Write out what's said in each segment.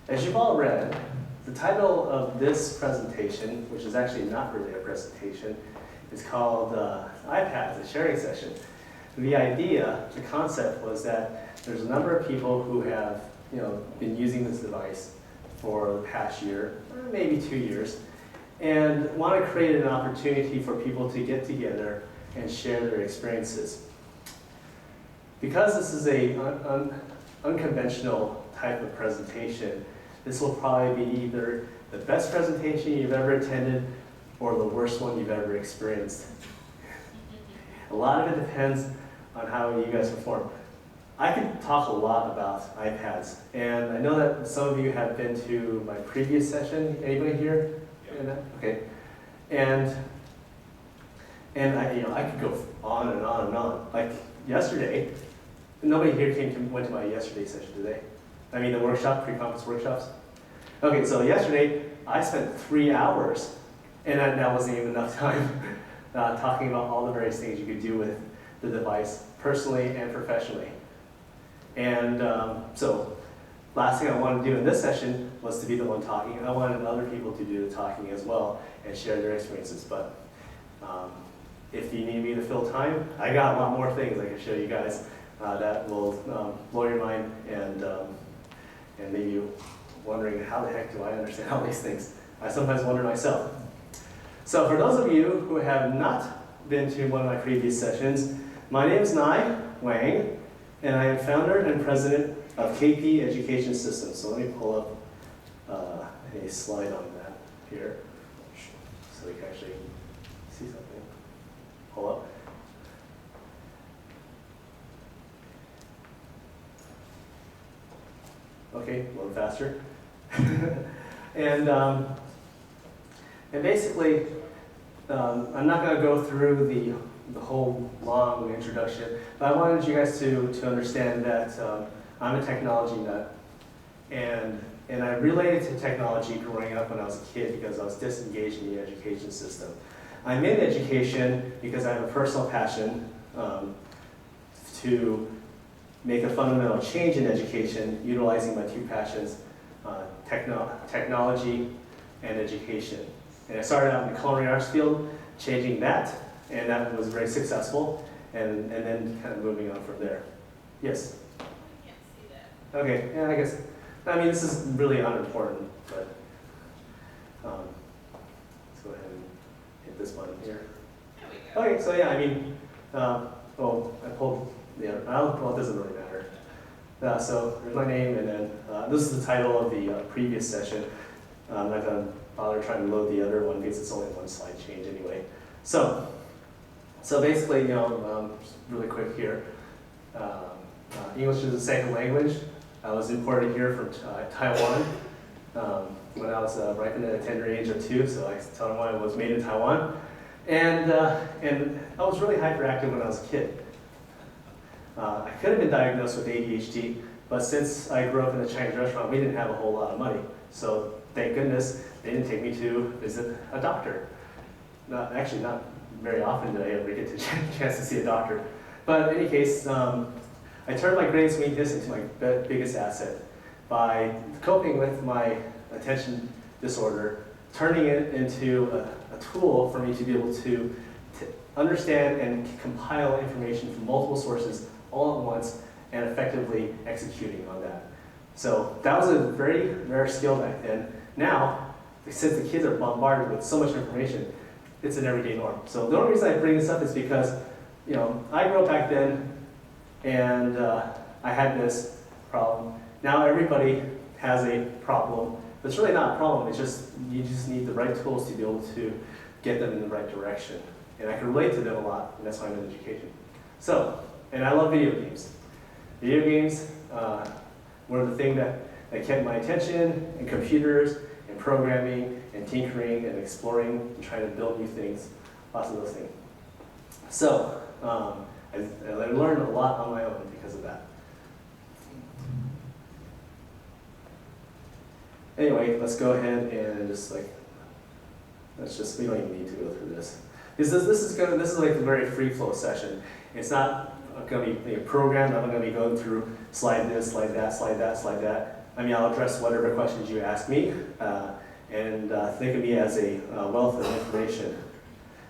As you've all read, the title of this presentation, which is actually not really a presentation, is called iPad, the sharing session. The idea, the concept was that there's a number of people who have been using this device for the past year, or maybe 2 years, and want to create an opportunity for people to get together and share their experiences. Because this is an unconventional type of presentation, this will probably be either the best presentation you've ever attended or the worst one you've ever experienced. A lot of it depends on how you guys perform. I could talk a lot about iPads, and I know that some of you have been to my previous session. Anybody here? Yeah. Okay. And I could go on and on and on. Like yesterday, nobody here went to my yesterday session today. I mean the workshop, pre-conference workshops. Okay, so yesterday I spent 3 hours, and that wasn't even enough time talking about all the various things you could do with the device, personally and professionally. And so last thing I wanted to do in this session was to be the one talking. I wanted other people to do the talking as well and share their experiences. But if you need me to fill time, I got a lot more things I can show you guys that will blow your mind and leave you wondering how the heck do I understand all these things. I sometimes wonder myself. So for those of you who have not been to one of my previous sessions, my name is Nai Wang, and I am founder and president of KP Education Systems. So let me pull up a slide on that here so we can actually see something. Pull up. Okay, a little faster. and basically, I'm not going to go through the whole long introduction, but I wanted you guys to understand that I'm a technology nut, and I related to technology growing up when I was a kid because I was disengaged in the education system. I'm in education because I have a personal passion to make a fundamental change in education, utilizing my two passions, technology and education. And I started out in the culinary arts field, changing that, and that was very successful, and then kind of moving on from there. Yes? I can't see that. Okay, yeah, I guess. I mean, this is really unimportant, but let's go ahead and hit this button here. There we go. Okay, so yeah, I mean, I pulled the other, well, it doesn't really matter. So there's my name, and then this is the title of the previous session. I'm not going to bother trying to load the other one because it's only one slide change anyway. So basically, really quick here. English is a second language. I was imported here from Taiwan when I was ripened at a tender age of 2, so I tell them I was made in Taiwan. And I was really hyperactive when I was a kid. I could have been diagnosed with ADHD, but since I grew up in a Chinese restaurant, we didn't have a whole lot of money. So thank goodness they didn't take me to visit a doctor. Not very often did I ever get the chance to see a doctor. But in any case, I turned my greatest weakness into my biggest asset by coping with my attention disorder, turning it into a tool for me to be able to understand and compile information from multiple sources all at once and effectively executing on that. So that was a very rare skill back then. Now, since the kids are bombarded with so much information, it's an everyday norm. So the only reason I bring this up is because, I grew up back then and I had this problem. Now everybody has a problem. But it's really not a problem. It's just, you just need the right tools to be able to get them in the right direction. And I can relate to them a lot, and that's why I'm in education. So, and I love video games. Video games were the thing that kept my attention, and computers, and programming, and tinkering, and exploring, and trying to build new things, lots of those things. So, I learned a lot on my own because of that. Anyway, let's go ahead and we don't even need to go through this. Because this is like a very free flow session. It's not going to be programmed. I'm not going to be going through slide this, slide that, slide that, slide that. I'll address whatever questions you ask me, and think of me as a wealth of information.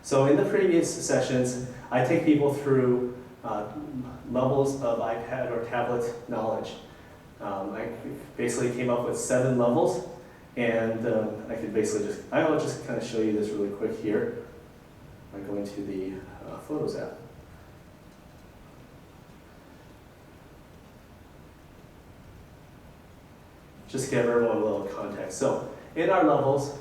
So in the previous sessions, I take people through levels of iPad or tablet knowledge. I basically came up with 7 levels, and I'll just kind of show you this really quick here by going to the Photos app. Just to give everyone a little context. So in our levels,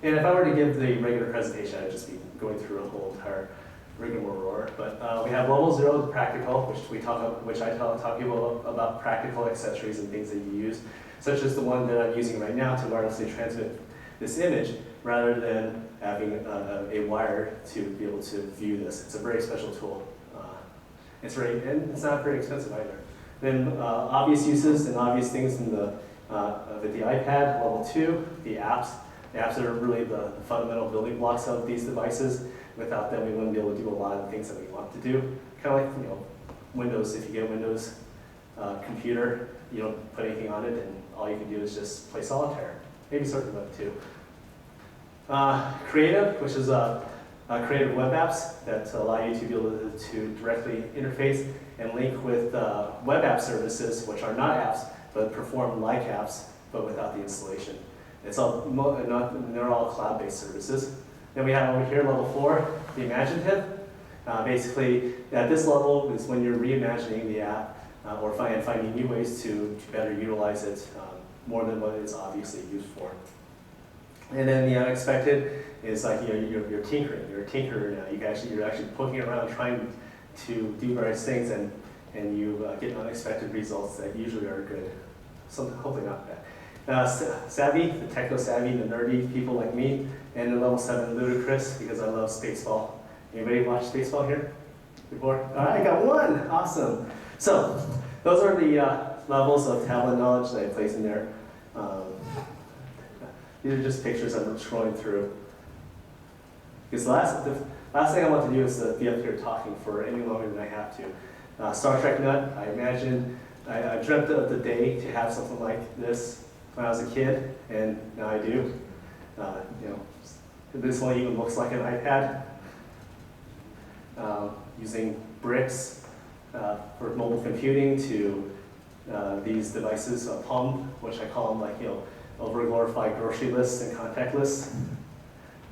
and if I were to give the regular presentation, I'd just be going through a whole entire rigmarole. But we have level 0 to practical, which I talk people about practical accessories and things that you use, such as the one that I'm using right now to wirelessly transmit this image, rather than having a wire to be able to view this. It's a very special tool. And it's not very expensive either. Then obvious uses and obvious things in with the iPad, level 2, the apps. The apps are really the fundamental building blocks of these devices. Without them, we wouldn't be able to do a lot of the things that we want to do. Kind of like, Windows. If you get a Windows computer, you don't put anything on it, and all you can do is just play solitaire. Maybe Circuit Web too. Creative, which is creative web apps that allow you to be able to directly interface and link with web app services, which are not apps, but perform like apps, but without the installation. They're all cloud-based services. Then we have over here, level 4, the imaginative. Basically, at this level is when you're reimagining the app or finding new ways to better utilize it more than what it's obviously used for. And then the unexpected is like you're tinkering. You're a tinkerer now. You're actually poking around trying to do various things, and you get unexpected results that usually are good. So hopefully not bad. Savvy, the techno-savvy, the nerdy people like me, and then level 7, ludicrous, because I love Spaceball. Anybody watch Spaceball here before? All right, I got 1, awesome. So those are the levels of tablet knowledge that I place in there. These are just pictures I'm scrolling through. Because the last thing I want to do is be up here talking for any longer than I have to. Star Trek nut, I dreamt of the day to have something like this when I was a kid, and now I do. This one even looks like an iPad. Using bricks for mobile computing to these devices, Palm, which I call them over-glorified grocery lists and contact lists,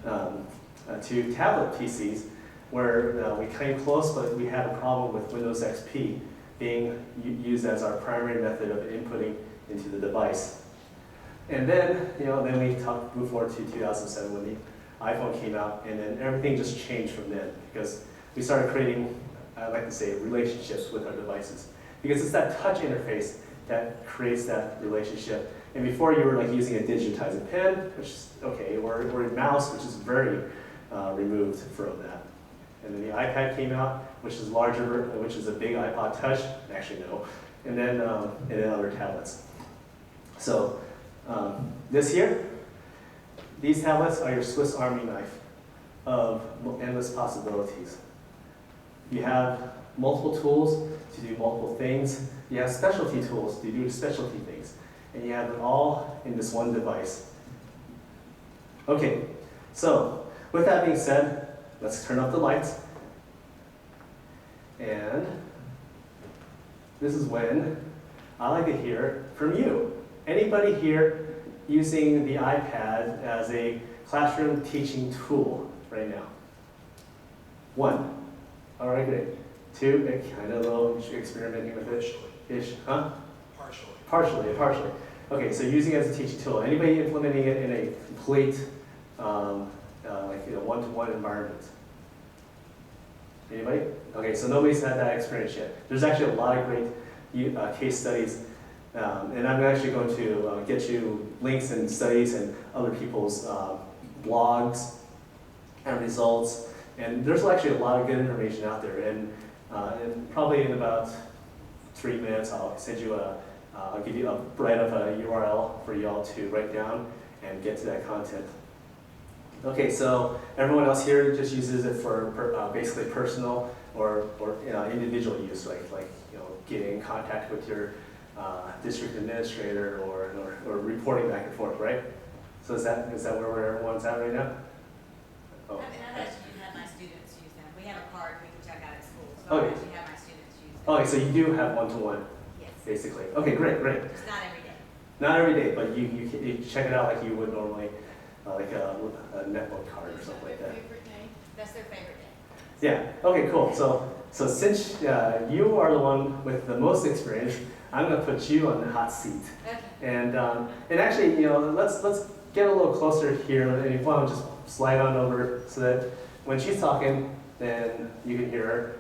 to tablet PCs, where we came close, but we had a problem with Windows XP being used as our primary method of inputting into the device. And then, then we moved forward to 2007 when the iPhone came out, and then everything just changed from then, because we started creating, I like to say, relationships with our devices. Because it's that touch interface that creates that relationship. And before, you were using a digitizing pen, which is okay, or a mouse, which is very removed from that. And then the iPad came out, which is larger, which is a big iPod Touch. Actually, no. And then other tablets. So this here, these tablets are your Swiss Army knife of endless possibilities. You have multiple tools to do multiple things. You have specialty tools to do specialty things. And you have it all in this one device. Okay, so with that being said, let's turn up the lights. And this is when I like to hear from you. Anybody here using the iPad as a classroom teaching tool right now? 1. All right, great. 2, kind of a little experimenting with it. Ish, huh? Partially. Okay, so using it as a teaching tool. Anybody implementing it in a complete, one-to-one environment? Anybody? Okay, so nobody's had that experience yet. There's actually a lot of great case studies, and I'm actually going to get you links and studies and other people's blogs and results. And there's actually a lot of good information out there. And probably in about 3 minutes, I'll send you I'll give you a URL for y'all to write down and get to that content. Okay, so everyone else here just uses it for basically personal or individual use, like getting in contact with your district administrator or reporting back and forth, right? So is that where everyone's at right now? Oh. I actually have my students use them. We have a card we can check out at school, so Okay. I actually have my students use them. Okay, so you do have one-to-one, Yes. basically. Okay, great. Just not every day. Not every day, but you check it out like you would normally, like a netbook card or something like that. Favorite day? That's their favorite day. Yeah. Okay. Cool. So since you are the one with the most experience, I'm gonna put you on the hot seat. Okay. And actually, let's get a little closer here, and if you want to just slide on over so that when she's talking, then you can hear her,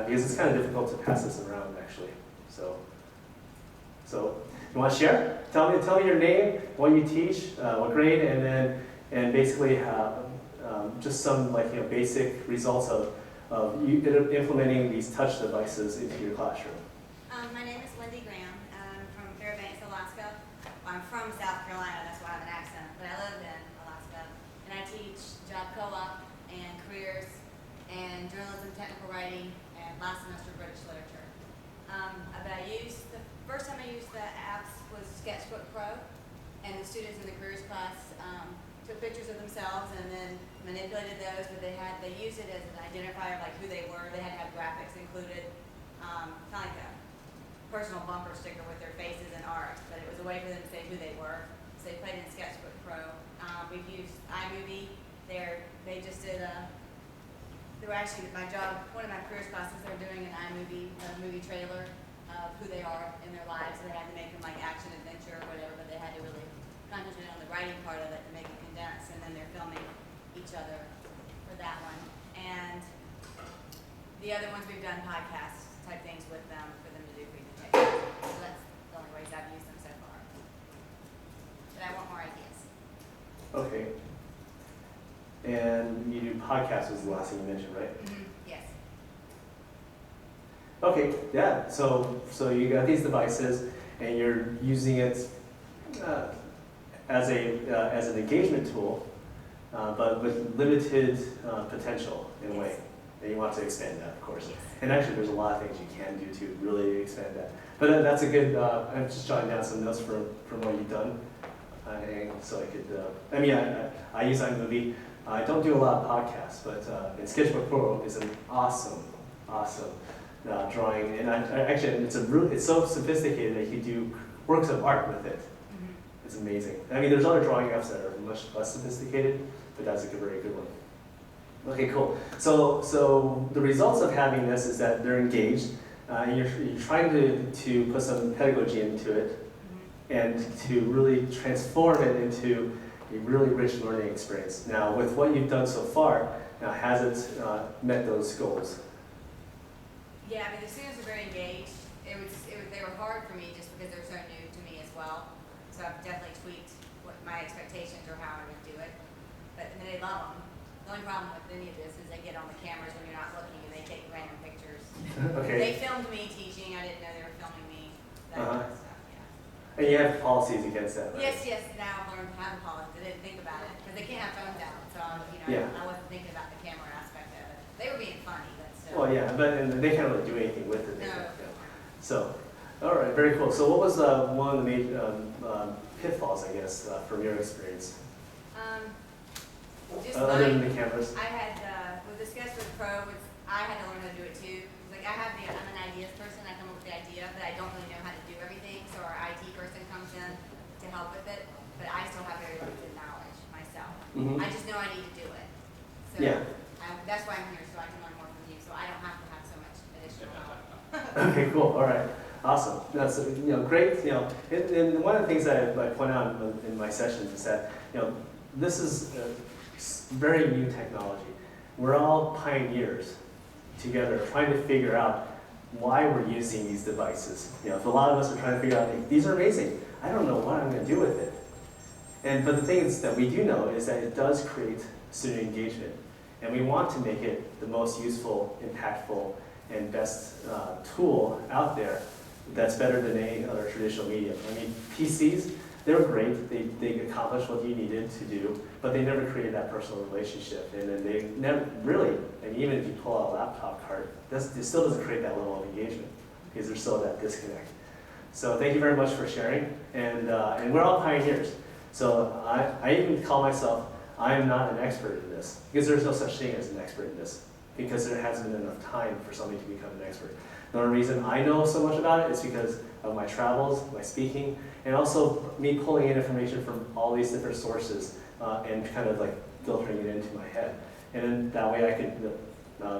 because it's kind of difficult to pass this around actually. So you want to share? Tell me your name, what you teach, what grade, and basically just some basic results of you implementing these touch devices into your classroom. My name is Wendy Graham. I'm from Fairbanks, Alaska. I'm from South Carolina, that's why I have an accent, but I live in Alaska. And I teach job co-op and careers and journalism, technical writing, and last semester British literature. The first time I used the apps was Sketchbook Pro, and the students in the careers class took pictures of themselves and then manipulated those, but they used it as an identifier of like who they were. They had to have graphics included, kind of like a personal bumper sticker with their faces and art, but it was a way for them to say who they were. So they played in Sketchbook Pro. We've used iMovie. They just did they were actually my job, one of my careers classes, they're doing an iMovie, a movie trailer of who they are in their lives. So they had to make them like action, adventure, or whatever, but they had to really concentrate on the writing part of it to make it condensed, and then they're filming each other for that one. And the other ones we've done podcast type things with them for them to do presentations. So that's the only ways I've used them so far. But I want more ideas. Okay. And you do podcasts was the last thing you mentioned, right? Yes. Okay, yeah. So you got these devices, and you're using it as an engagement tool, but with limited potential in a way, and you want to expand that, of course. Yes. And actually, there's a lot of things you can do to really expand that. But that's a good. I'm just jotting down some notes from what you've done, so I could. I use iMovie. I don't do a lot of podcasts, but and Sketchbook Pro is an awesome drawing, and it's so sophisticated that you do works of art with it. It's amazing. There's other drawing apps that are much less sophisticated, but that's a very good one. Okay, cool. So the results of having this is that they're engaged, and you're trying to put some pedagogy into it, and to really transform it into a really rich learning experience. Now, with what you've done so far, has it met those goals? Yeah, the students are very engaged. They were hard for me just because they're so new to me as well. So I've definitely tweaked what my expectations or how I would do it. But they love them. The only problem with any of this is they get on the cameras when you're not looking and they take random pictures. Okay. They filmed me teaching. I didn't know they were filming me. That kind of stuff, yeah. And you have policies against that, right? Yes. Now I've learned how to policy. I didn't think about it because they can't have phones out. So Yeah. I wasn't thinking about the camera aspect of it. They were being funny, but still. Well, yeah, and they can't really do anything with it. No. So, all right, very cool. So what was one of the major pitfalls, I guess, from your experience? Other than the cameras? I had, with the Sketchbook Pro, I had to learn how to do it too. Like I'm an ideas person, I come up with the idea, but I don't really know how to do everything, so our IT person comes in to help with it, but I still have very limited knowledge myself. I just know I need to do it. So Yeah. that's why I'm here, so I can learn more from you, so I don't have to have so much additional knowledge. Okay, cool. All right, awesome. That's great. And one of the things that I point out in my sessions is that this is very new technology. We're all pioneers together, trying to figure out why we're using these devices. If a lot of us are trying to figure out, hey, these are amazing. I don't know what I'm going to do with it. But the thing is that we do know is that it does create student engagement, and we want to make it the most useful, impactful, and best tool out there that's better than any other traditional medium. PCs, they were great. They accomplished what you needed to do, but they never created that personal relationship. And then they never really, even if you pull out a laptop card, it still doesn't create that level of engagement because there's still that disconnect. So thank you very much for sharing, and we're all pioneers. So I even call myself, I'm not an expert in this, because there's no such thing as an expert in this, because there hasn't been enough time for somebody to become an expert. The only reason I know so much about it is because of my travels, my speaking, and also me pulling in information from all these different sources and kind of like filtering it into my head. And then that way I could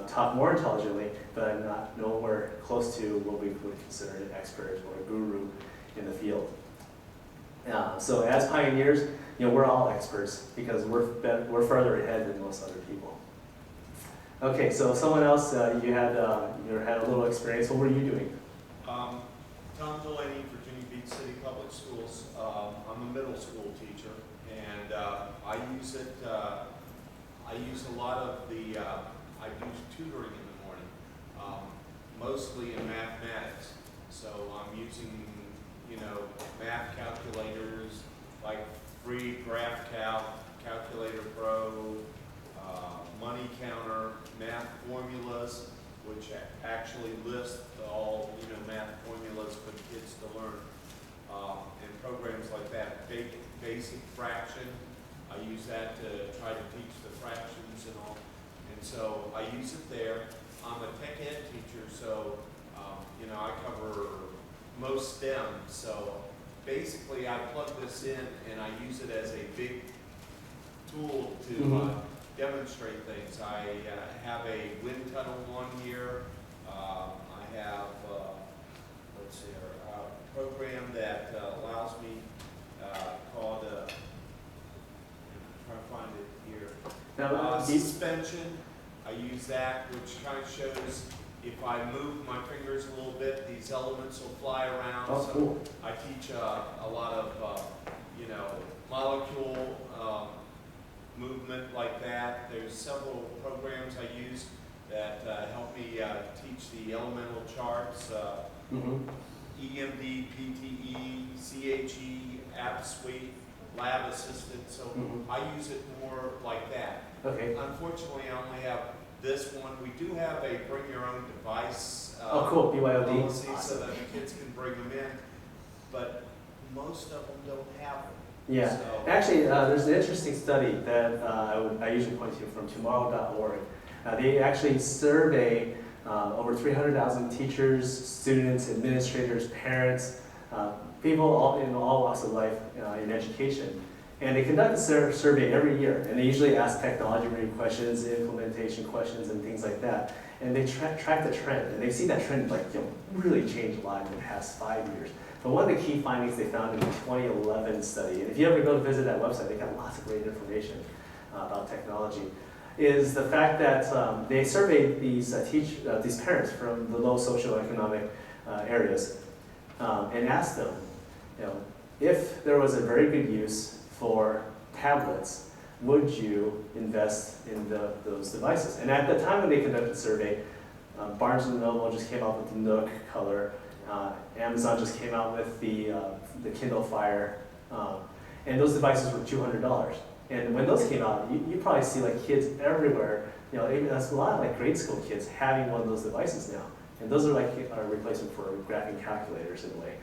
talk more intelligently, but I'm not nowhere close to what we would consider an expert or a guru in the field. So as pioneers, we're all experts because we're further ahead than most other people. Okay, so someone else, you had a little experience. What were you doing? Tom Delaney, Virginia Beach City Public Schools. I'm a middle school teacher, and I use it. I use a lot of the. I do tutoring in the morning, mostly in mathematics. So I'm using, math calculators like free Graph Calculator Pro, Money Counter, math formulas, which actually list all math formulas for kids to learn, and programs like that. Basic fraction, I use that to try to teach the fractions and all, and so I use it there. I'm a tech ed teacher, so I cover most STEM. So basically, I plug this in and I use it as a big tool to demonstrate things. I have a wind tunnel one here. I have, a program that allows me called, I'm trying to find it here, Now, suspension. I use that, which kind of shows if I move my fingers a little bit, these elements will fly around. Oh, so cool. I teach a lot of, molecule movement like that. There's several programs I use that help me teach the elemental charts, EMD, PTE, CHE, App Suite, Lab Assistant. So I use it more like that. Okay. Unfortunately, I only have this one. We do have a bring your own device Oh, cool. BYOD. policy, Awesome. so that the kids can bring them in, but most of them don't have them. Yeah. So, Actually, there's an interesting study that I usually point to from tomorrow.org. They actually survey over 300,000 teachers, students, administrators, parents, people in all walks of life in education. And they conduct a survey every year, and they usually ask technology-related questions, implementation questions, and things like that. And they track the trend, and they see that trend really change a lot in the past 5 years. But one of the key findings they found in the 2011 study, and if you ever go to visit that website, they got lots of great information about technology, is the fact that they surveyed these parents from the low socioeconomic areas and asked them, if there was a very good use for tablets, would you invest in those devices? And at the time when they conducted the survey, Barnes & Noble just came out with the Nook color. Amazon just came out with the Kindle Fire, and those devices were $200. And when those came out, you probably see kids everywhere. Even that's a lot of grade school kids having one of those devices now, and those are a replacement for graphing calculators in a way.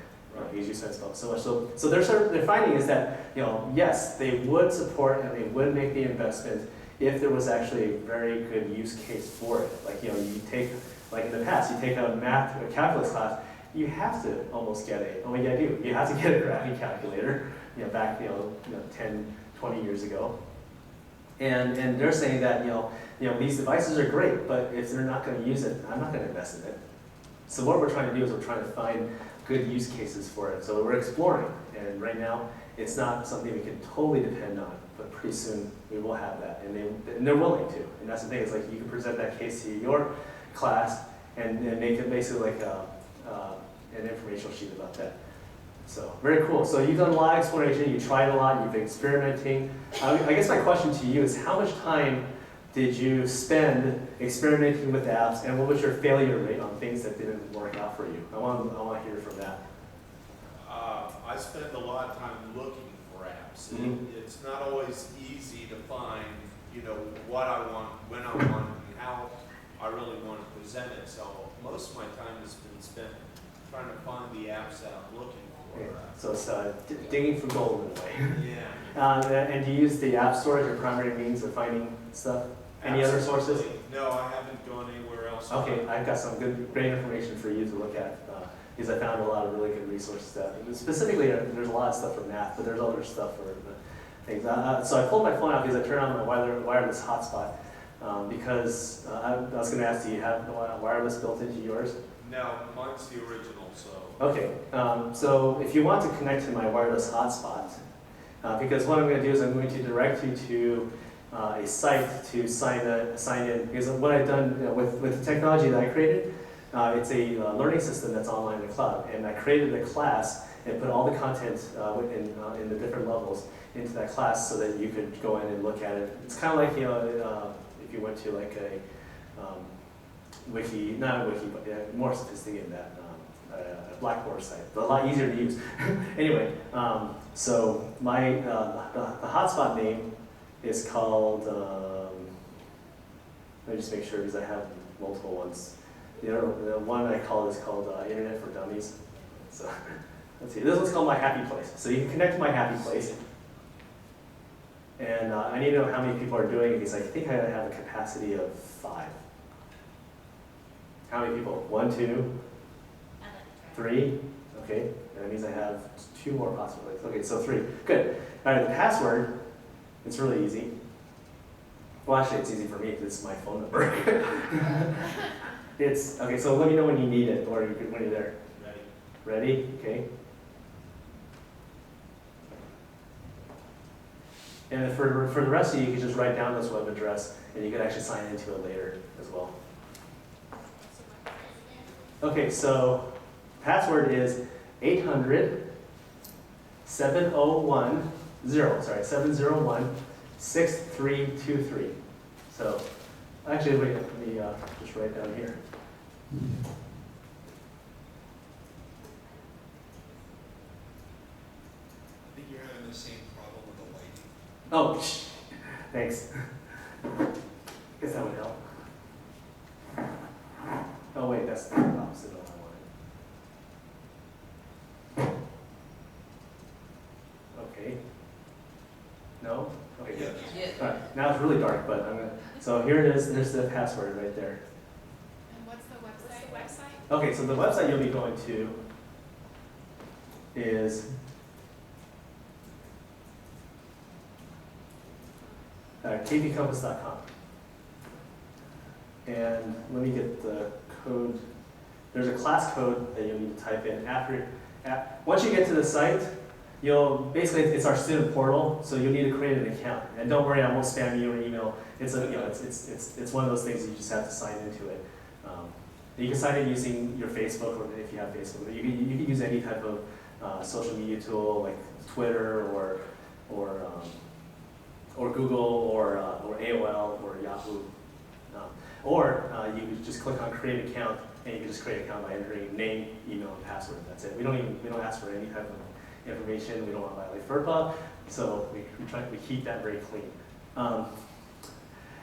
Because you said so much. So their finding is that yes, they would support and they would make the investment if there was actually a very good use case for it. You take in the past, you take a calculus class. You have to almost get you have to get a graphing calculator, back 10, 20 years ago. And they're saying that these devices are great, but if they're not going to use it, I'm not going to invest in it. So what we're trying to do is we're trying to find good use cases for it. So we're exploring, and right now it's not something we can totally depend on, but pretty soon we will have that, and they're willing to. And that's the thing, is you can present that case to your class and make it basically an informational sheet about that. So very cool. So you've done a lot of exploration, you tried a lot, you've been experimenting. I guess my question to you is, how much time did you spend experimenting with apps, and what was your failure rate on things that didn't work out for you? I want to hear from that. I spend a lot of time looking for apps. It's not always easy to find, what I want, when I want, and how I really want to present it. So most of my time has been spent trying to find of the apps that I'm looking Okay. for. So it's digging for gold in a way. Yeah. And do you use the App Store as your primary means of finding stuff? Any other sources? Absolutely. No, I haven't gone anywhere else. Okay, I've got some great information for you to look at, because I found a lot of really good resources. Specifically, there's a lot of stuff for math, but there's other stuff for things. So I pulled my phone out because I turned on my wireless hotspot, because I was going to ask, do you have wireless built into yours? No, mine's the original, so. Okay, so if you want to connect to my wireless hotspot, because what I'm going to do is I'm going to direct you to a site to sign in, because what I've done with the technology that I created, it's a learning system that's online in the cloud, and I created a class and put all the content in the different levels into that class so that you could go in and look at it. It's kind of like, if you went to like a wiki, not a wiki, but more sophisticated than that, a Blackboard site, but a lot easier to use. Anyway, so my the hotspot name is called, let me just make sure because I have multiple ones. The one I call is called Internet for Dummies. So let's see, this one's called My Happy Place. So you can connect to My Happy Place. And I need to know how many people are doing it because I think I have a capacity of 5. How many people? 1, 2, I'd like to try. 3? Okay, that means I have 2 more possibilities. Okay, so 3. Good. All right, the password, it's really easy. Well, actually, it's easy for me because it's my phone number. Okay, so let me know when you need it or when you're there. Ready. Ready? Okay. And then for the rest of you, you can just write down this web address and you can actually sign into it later as well. Okay, so password is 701-6323. So actually, wait, let me just write down here. I think you're having the same problem with the lighting. Oh, thanks. Guess that would help. Oh wait, that's the opposite of what I wanted. Okay. No? Okay, good. All right, now it's really dark, but I'm gonna, so here it is, there's the password right there. And what's the website? Okay, so the website you'll be going to is kvcompass.com. And let me get the code. There's a class code that you'll need to type in once you get to the site. Basically it's our student portal, so you'll need to create an account. And don't worry, I won't spam you or email. It's one of those things you just have to sign into it. You can sign in using your Facebook, or if you have Facebook. You can use any type of social media tool like Twitter or Google or AOL or Yahoo. Or you can just click on Create Account, and you can just create an account by entering name, email, and password. That's it. We don't ask for any type of information. We don't want to violate FERPA, so we keep that very clean.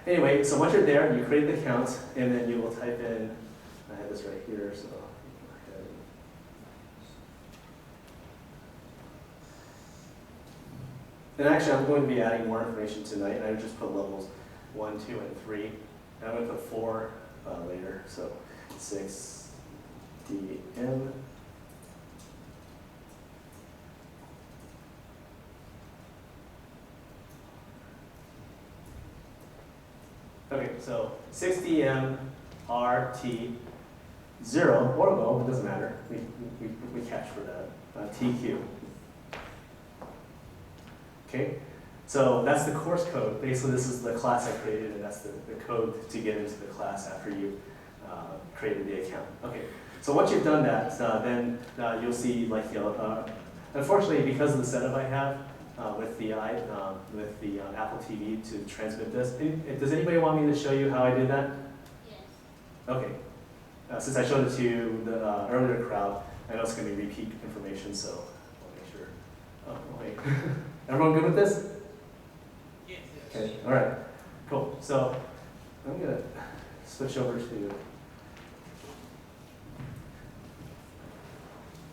Anyway, so once you're there, you create the account, and then you will type in. I have this right here, so. And actually, I'm going to be adding more information tonight, and I just put levels 1, 2, and 3. And I'm going to put 4 later, so 6 DM. Okay, so 6DM RT 0 or low, it doesn't matter. We catch for that. TQ. Okay, so that's the course code. Basically, this is the class I created, and that's the code to get into the class after you created the account. Okay, so once you've done that, then you'll see, like, unfortunately, because of the setup I have with the Apple TV to transmit this, does anybody want me to show you how I did that? Yes. Okay. Since I showed it to the earlier crowd, I know it's going to be repeat information, so I'll make sure. Oh, wait. Everyone good with this? Yes. Okay, all right, cool. So I'm going to switch over to,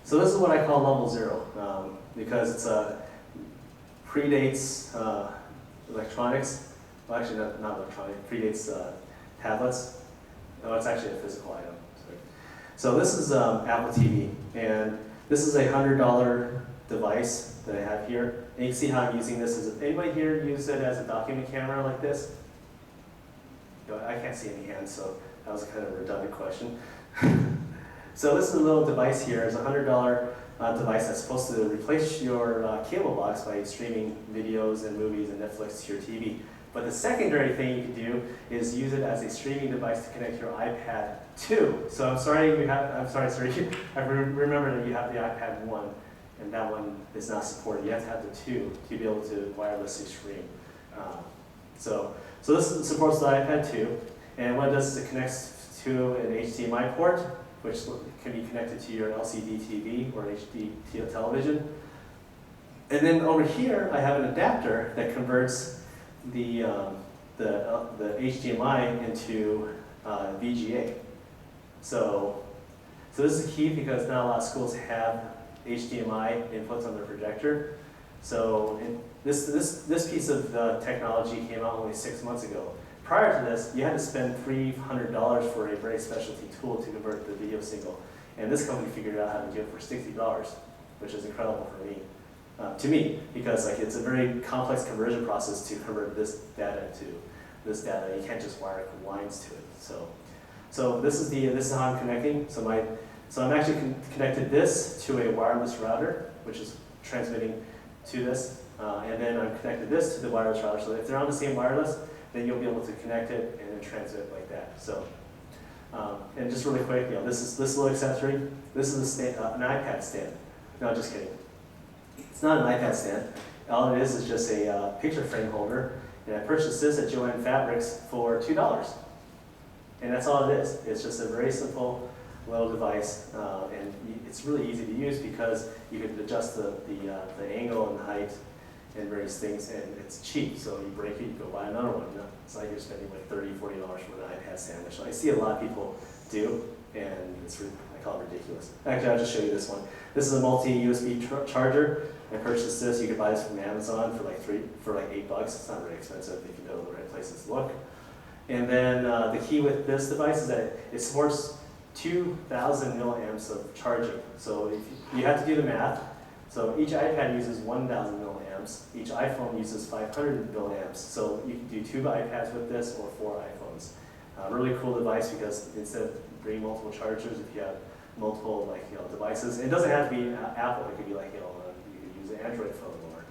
So this is what I call level 0, because it's predates electronics. Well, actually, not electronic. Predates tablets. No, it's actually a physical item. Sorry. So this is Apple TV, and this is a $100 device that I have here. And you can see how I'm using this. Is anybody here use it as a document camera like this? No, I can't see any hands, so that was kind of a redundant question. So this is a little device here. It's a $100 device that's supposed to replace your cable box by streaming videos and movies and Netflix to your TV. But the secondary thing you can do is use it as a streaming device to connect your iPad to. So I'm sorry, I remember that you have the iPad 1, and that one is not supported. You have to have the 2 to be able to wirelessly stream. So this supports the iPad 2, and what it does is it connects to an HDMI port, which can be connected to your LCD TV or HD television. And then over here, I have an adapter that converts the HDMI into VGA. So this is key because not a lot of schools have HDMI inputs on their projector. So this piece of technology came out only 6 months ago. Prior to this, you had to spend $300 for a very specialty tool to convert the video signal. And this company figured out how to do it for $60, which is incredible for me. To me, because like it's a very complex conversion process to convert this data to this data. You can't just wire lines to it. So this is how I'm connecting. So I'm actually connected this to a wireless router, which is transmitting to this, and then I've connected this to the wireless router. So if they're on the same wireless, then you'll be able to connect it and then transmit like that. So, and just really quick, this little accessory. This is an iPad stand. No, just kidding. It's not an iPad stand. All it is just a picture frame holder. And I purchased this at Joann Fabrics for $2. And that's all it is. It's just a very simple little device. And it's really easy to use because you can adjust the angle and height and various things, and it's cheap. So you break it, you go buy another one. It's like you're spending like $30, $40 for an iPad stand, which I see a lot of people do, and I call it ridiculous. Actually, I'll just show you this one. This is a multi-USB charger. I purchased this. You can buy this from Amazon for like $8. It's not very expensive if you know the right places to look. And then the key with this device is that it supports 2,000 milliamps of charging. So if you have to do the math. So each iPad uses 1,000 milliamps. Each iPhone uses 500 milliamps. So you can do 2 iPads with this or 4 iPhones. Really cool device because instead of bringing multiple chargers, if you have multiple devices, it doesn't have to be Apple. It could be like you could use an Android phone or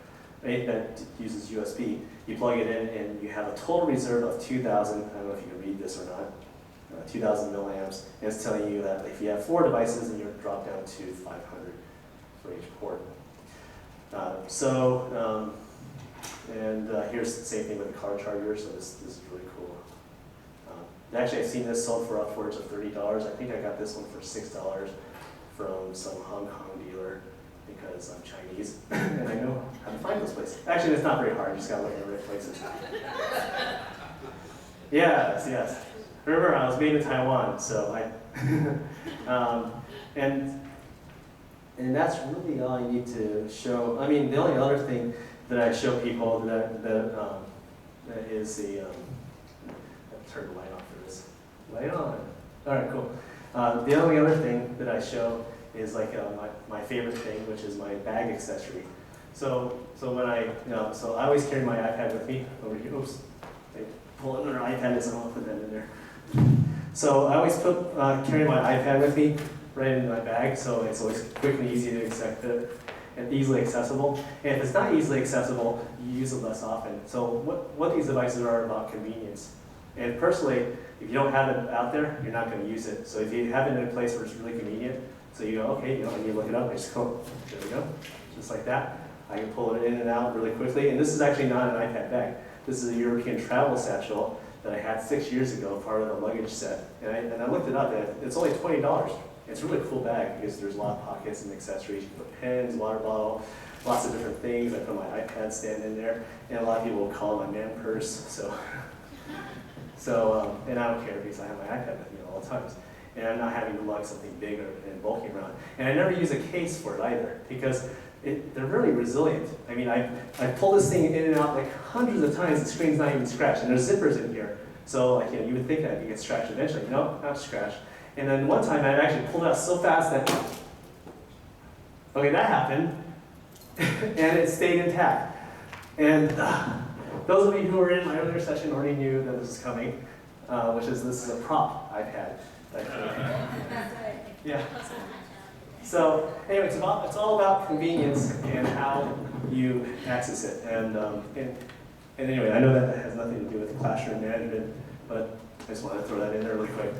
anything that uses USB. You plug it in and you have a total reserve of 2,000. I don't know if you can read this or not. 2,000 milliamps. And it's telling you that if you have 4 devices, then you're dropped down to 500 for each port. Here's the same thing with the car charger. So this is really cool. Actually, I've seen this sold for upwards of $30. I think I got this one for $6 from some Hong Kong dealer because I'm Chinese and I know how to find those places. Actually, it's not very hard. You just gotta look in the right places. Yes. Remember, I was made in Taiwan, so and that's really all I need to show. I mean, the only other thing that I show people that is I'll turn the light on for this. Light on. All right, cool. The only other thing that I show is like my favorite thing, which is my bag accessory. So when I always carry my iPad with me over here. Oops, I pull another iPad, so I'll put that in there. So I always carry my iPad with me right in my bag, so it's always quick and easy to accept it and easily accessible. And if it's not easily accessible, you use it less often. So what these devices are about convenience. And personally, if you don't have it out there, you're not going to use it. So if you have it in a place where it's really convenient, so you go, okay, you don't need to look it up, I just go, there we go, just like that. I can pull it in and out really quickly. And this is actually not an iPad bag. This is a European travel satchel that I had 6 years ago, part of the luggage set. And I looked it up, and it's only $20. It's a really cool bag because there's a lot of pockets and accessories. You can put pens, water bottle, lots of different things. I put my iPad stand in there, and a lot of people will call it my man purse. And I don't care because I have my iPad with me at all times. and I'm not having to lug something bigger and bulky around. And I never use a case for it either, because they're really resilient. I mean, I pull this thing in and out like hundreds of times, the screen's not even scratched, and there's zippers in here. So like, you would think that it gets scratched eventually. No, not scratched. And then one time I actually pulled it out so fast that, okay, that happened, and it stayed intact. And those of you who were in my earlier session already knew that this was coming, this is a prop iPad. That's right. Yeah. So anyway, it's all about convenience and how you access it. And anyway, I know that has nothing to do with classroom management, but I just wanted to throw that in there really quick.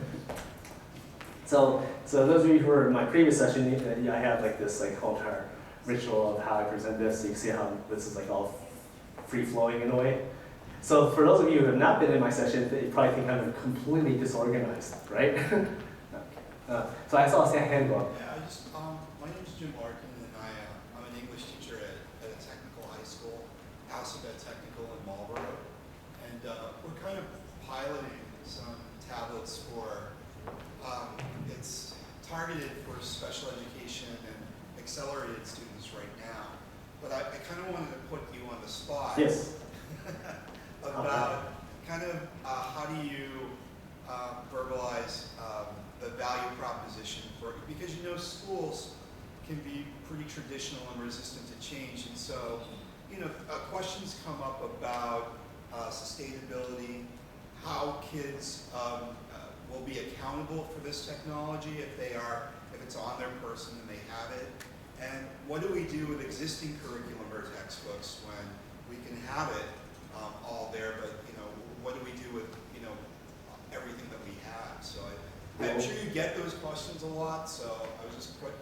So those of you who were in my previous session, I have like this whole entire ritual of how I present this. So you can see how this is like all free-flowing in a way. So for those of you who have not been in my session, you probably think I'm completely disorganized, right? So I saw a hand go up. Yeah, my name is Jim Larkin, and I'm an English teacher at a technical high school, Alphabet Technical in Marlboro. And we're kind of piloting some tablets for, it's targeted for special education and accelerated students right now. But I kind of wanted to put you on the spot. Yes. About kind of how do you verbalize the value proposition because schools can be pretty traditional and resistant to change, and so questions come up about sustainability, how kids will be accountable for this technology if it's on their person and they have it, and what do we do with existing curriculum or textbooks when we can have it all there, but what do we do with everything that we have? So I'm sure you get those questions a lot. So I was just quite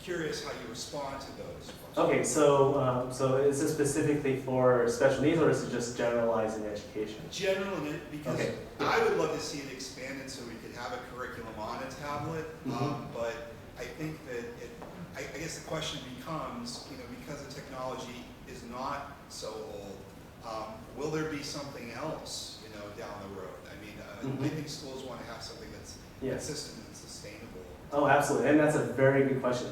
curious how you respond to those questions. Okay, so is this specifically for special needs, or is it just generalized in education? General in it, because I would love to see it expanded so we could have a curriculum on a tablet. But I think that I guess the question becomes, because the technology is not so old. Will there be something else, down the road? I mean, I think schools want to have something that's consistent and sustainable. Oh, absolutely, and that's a very good question.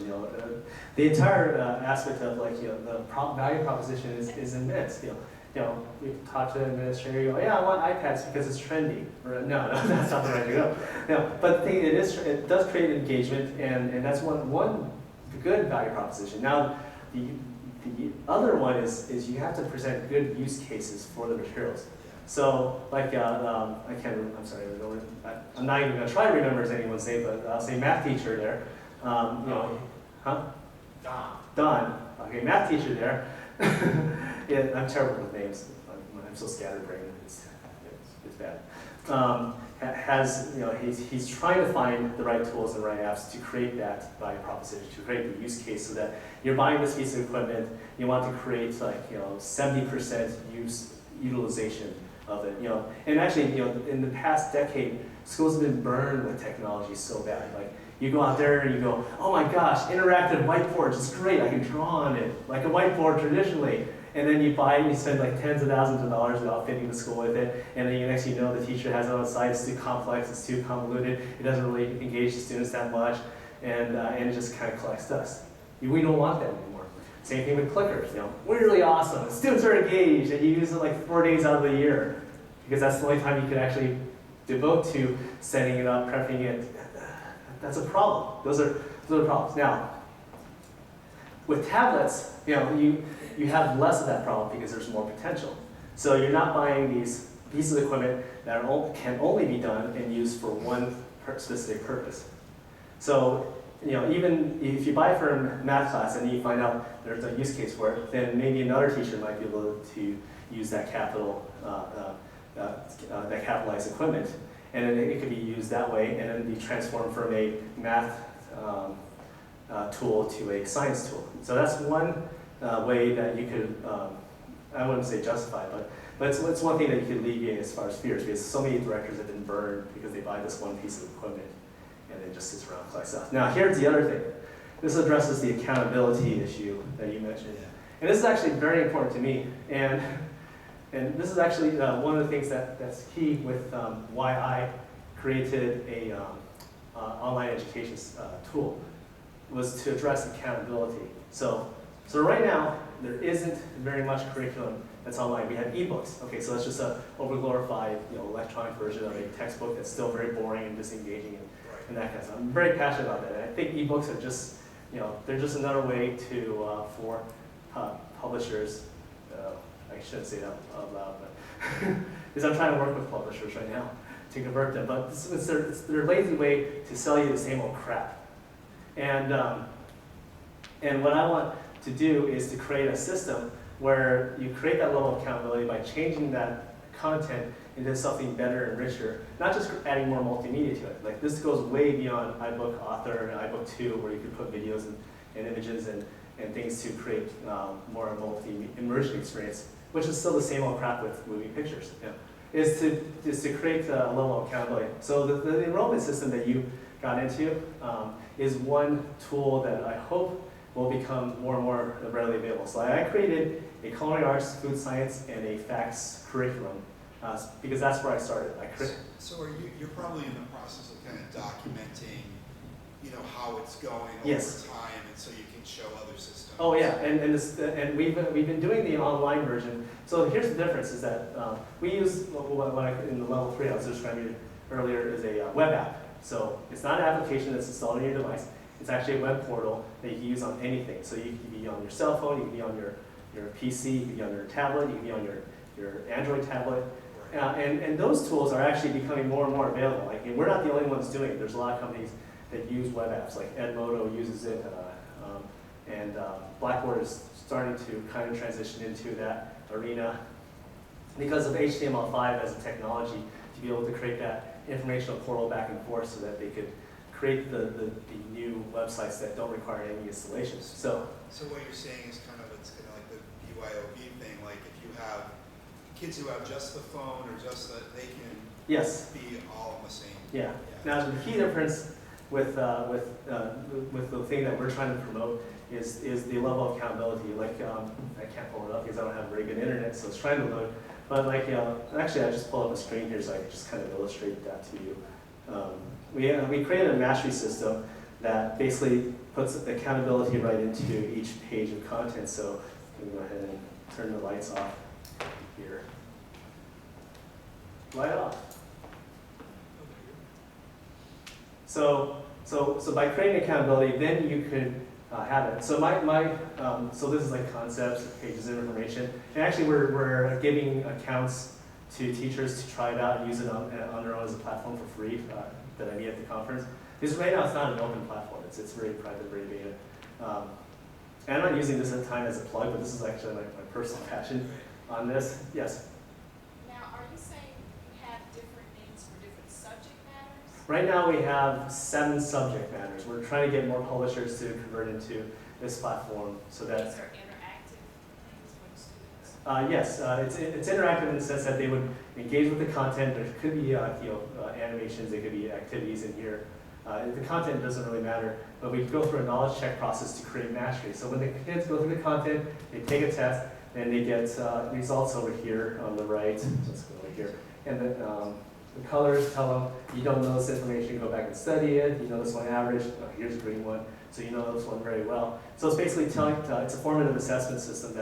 The entire aspect of the value proposition is immense. We talk to an administrator, go, yeah, I want iPads because it's trendy. Or, no, that's not the right way to go. No, but the thing it does create engagement, and that's one good value proposition. Now, the other one is you have to present good use cases for the materials. So, I'm not even going to try to remember anyone's name, but I'll say math teacher there. Don. Okay, math teacher there. Yeah, I'm terrible with names. I'm so scatterbrained. It's bad. He's trying to find the right tools and the right apps to create that value proposition, to create the use case, so that you're buying this piece of equipment, you want to create 70% utilization of it. And actually, in the past decade, schools have been burned with technology so bad. You go out there and you go, oh my gosh, interactive whiteboards, it's great, I can draw on it, like a whiteboard traditionally. And then you buy it and you spend tens of thousands of dollars outfitting the school with it, and then next you know the teacher has it on the side, it's too complex, it's too convoluted, it doesn't really engage the students that much, and it just kind of collects dust. We don't want that anymore. Same thing with clickers, really awesome. The students are engaged, and you use it 4 days out of the year, because that's the only time you can actually devote to setting it up, prepping it. That's a problem. Those are problems. Now, with tablets, you have less of that problem because there's more potential. So you're not buying these pieces of equipment that can only be done and used for one specific purpose. So even if you buy it for a math class and you find out there's a use case for it, then maybe another teacher might be able to use that that capitalized equipment, and then it could be used that way, and then be transformed from a math tool to a science tool. So that's one way that you could, I wouldn't say justify, but it's one thing that you could alleviate as far as fears, because so many directors have been burned because they buy this one piece of equipment and it just sits around and collects stuff. Now here's the other thing. This addresses the accountability issue that you mentioned. And this is actually very important to me, and this is actually one of the things that's key with why I created online education tool was to address accountability. So right now, there isn't very much curriculum that's online. We have ebooks. Okay, so that's just a overglorified, electronic version of a textbook that's still very boring and disengaging and that kind of stuff. I'm very passionate about that. And I think ebooks are just, they're just another way to for publishers. I shouldn't say that out loud, but because I'm trying to work with publishers right now to convert them. But it's their lazy way to sell you the same old crap. And what I want to do is to create a system where you create that level of accountability by changing that content into something better and richer, not just adding more multimedia to it. Like this goes way beyond iBook Author and iBook 2, where you can put videos and images and things to create more multi-immersion experience, which is still the same old crap with moving pictures. Is to create a level of accountability. So the enrollment system that you got into is one tool that I hope will become more and more readily available. So I created a culinary arts, food science, and a facts curriculum because that's where I started. So you're probably in the process of kind of documenting, how it's going Yes. over time, and so you can show other systems. Oh yeah, and we've been doing the online version. So here's the difference: is that we use in the level 3 I was describing earlier is a web app. So it's not an application that's installed on your device. It's actually a web portal that you can use on anything. So you can be on your cell phone, you can be on your PC, you can be on your tablet, you can be on your Android tablet. And those tools are actually becoming more and more available. Like, we're not the only ones doing it. There's a lot of companies that use web apps, like Edmodo uses it, and Blackboard is starting to kind of transition into that arena because of HTML5 as a technology to be able to create that informational portal back and forth so that they could create the new websites that don't require any installations. So what you're saying is it's kind of like the BYOB thing. Like if you have kids who have just the phone or just they can yes, be all on the same. yeah. Now the key difference with the thing that we're trying to promote is the level of accountability. Like I can't pull it up because I don't have very good internet, so it's trying to load. But actually I just pulled up a screen here so I can just kind of illustrate that to you. We created a mastery system that basically puts accountability right into each page of content. So I'm going to go ahead and turn the lights off here. Light off. So by creating accountability, then you could have it. So so this is like concepts, pages of information, and actually we're giving accounts to teachers to try it out and use it on their own as a platform for free that I meet at the conference. Because right now it's not an open platform; it's very private, very beta. And I'm not using this at the time as a plug, but this is actually like my personal passion on this. Yes. Now, are you saying you have different names for different subject matters? Right now we have 7 subject matters. We're trying to get more publishers to convert into this platform so that. These are interactive things for the students? Yes, it's interactive in the sense that they would engage with the content. There could be animations, there could be activities in here. The content doesn't really matter, but we go through a knowledge check process to create mastery. So when the kids go through the content, they take a test, and they get results over here on the right. Let's go over here. And then the colors tell them, you don't know this information, go back and study it. You know this one average, here's a green one. So you know this one very well. So it's basically telling, it's a formative assessment system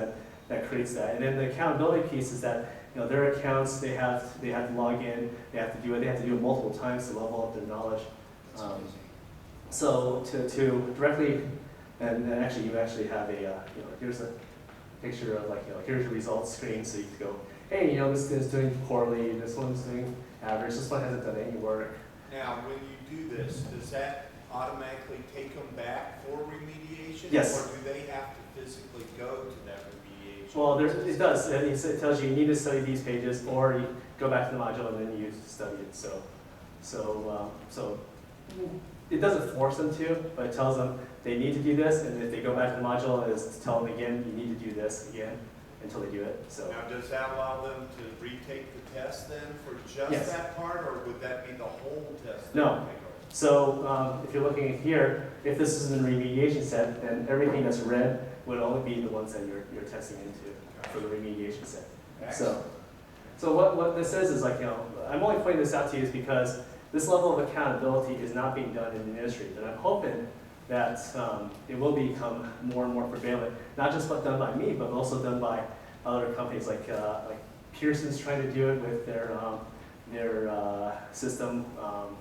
that creates that. And then the accountability piece is that their accounts, they have to log in, they have to do it multiple times to level up their knowledge. So to directly, and actually you actually have a, here's a picture of here's your results screen, so you can go, hey, this is doing poorly, this one's doing average, this one hasn't done any work. Now, when you do this, does that automatically take them back for remediation? Yes. Or do they have to physically go to that remediation? Well, it does. It tells you need to study these pages, or you go back to the module and then you study it. So it doesn't force them to, but it tells them they need to do this, and if they go back to the module, it's tell them again, you need to do this again until they do it. So now, does that allow them to retake the test then for just Yes. that part, or would that be the whole test? No. So if you're looking at here, if this is in the remediation set, then everything that's red would only be the ones that you're testing into for the remediation set. Excellent. So what this is like, I'm only pointing this out to you is because this level of accountability is not being done in the industry. And I'm hoping that it will become more and more prevalent, not just done by me, but also done by other companies like Pearson's trying to do it with their system. I'm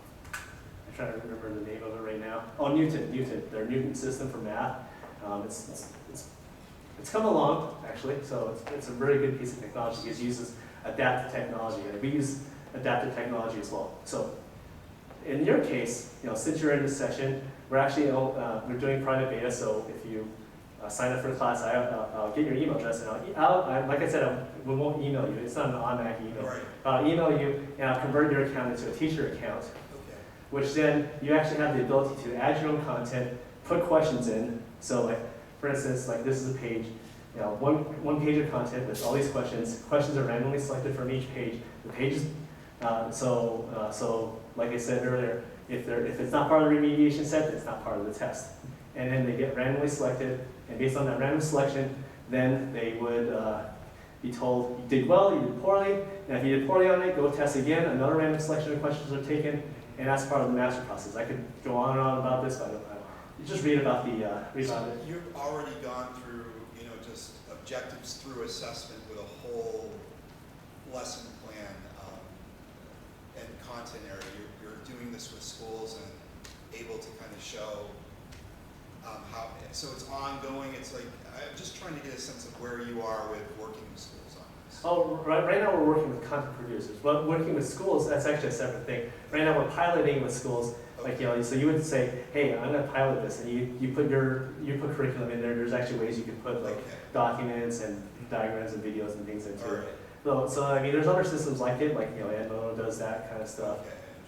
trying to remember the name of it right now. Oh, Newton, their Newton system for math. It's come along, actually, so it's a very good piece of technology. It uses adaptive technology, and we use adaptive technology as well. So in your case, since you're in this session, we're actually we're doing private beta, so if you sign up for the class, I'll get your email address, and like I said, we won't email you. It's not an automatic email. Right. I'll email you, and I'll convert your account into a teacher account, Okay. which then you actually have the ability to add your own content, put questions in. So like, for instance, like this is a page, one page of content with all these questions. Questions are randomly selected from each page. The pages, so like I said earlier, if it's not part of the remediation set, then it's not part of the test. And then they get randomly selected, and based on that random selection, then they would be told, you did well, you did poorly, and if you did poorly on it, go test again. Another random selection of questions are taken, and that's part of the master process. I could go on and on about this, but I don't. You just read about the read about it. You've already gone through, just objectives through assessment with a whole lesson plan and content area. You're doing this with schools and able to kind of show how. So it's ongoing. It's like I'm just trying to get a sense of where you are with working with schools on this. Oh, right now we're working with content producers. But working with schools, that's actually a separate thing. Right now we're piloting with schools. Like, so you would say, hey, I'm going to pilot this, and you put put curriculum in there. There's actually ways you can put like documents and diagrams and videos and things into it. So I mean, there's other systems like it, like Edmodo does that kind of stuff.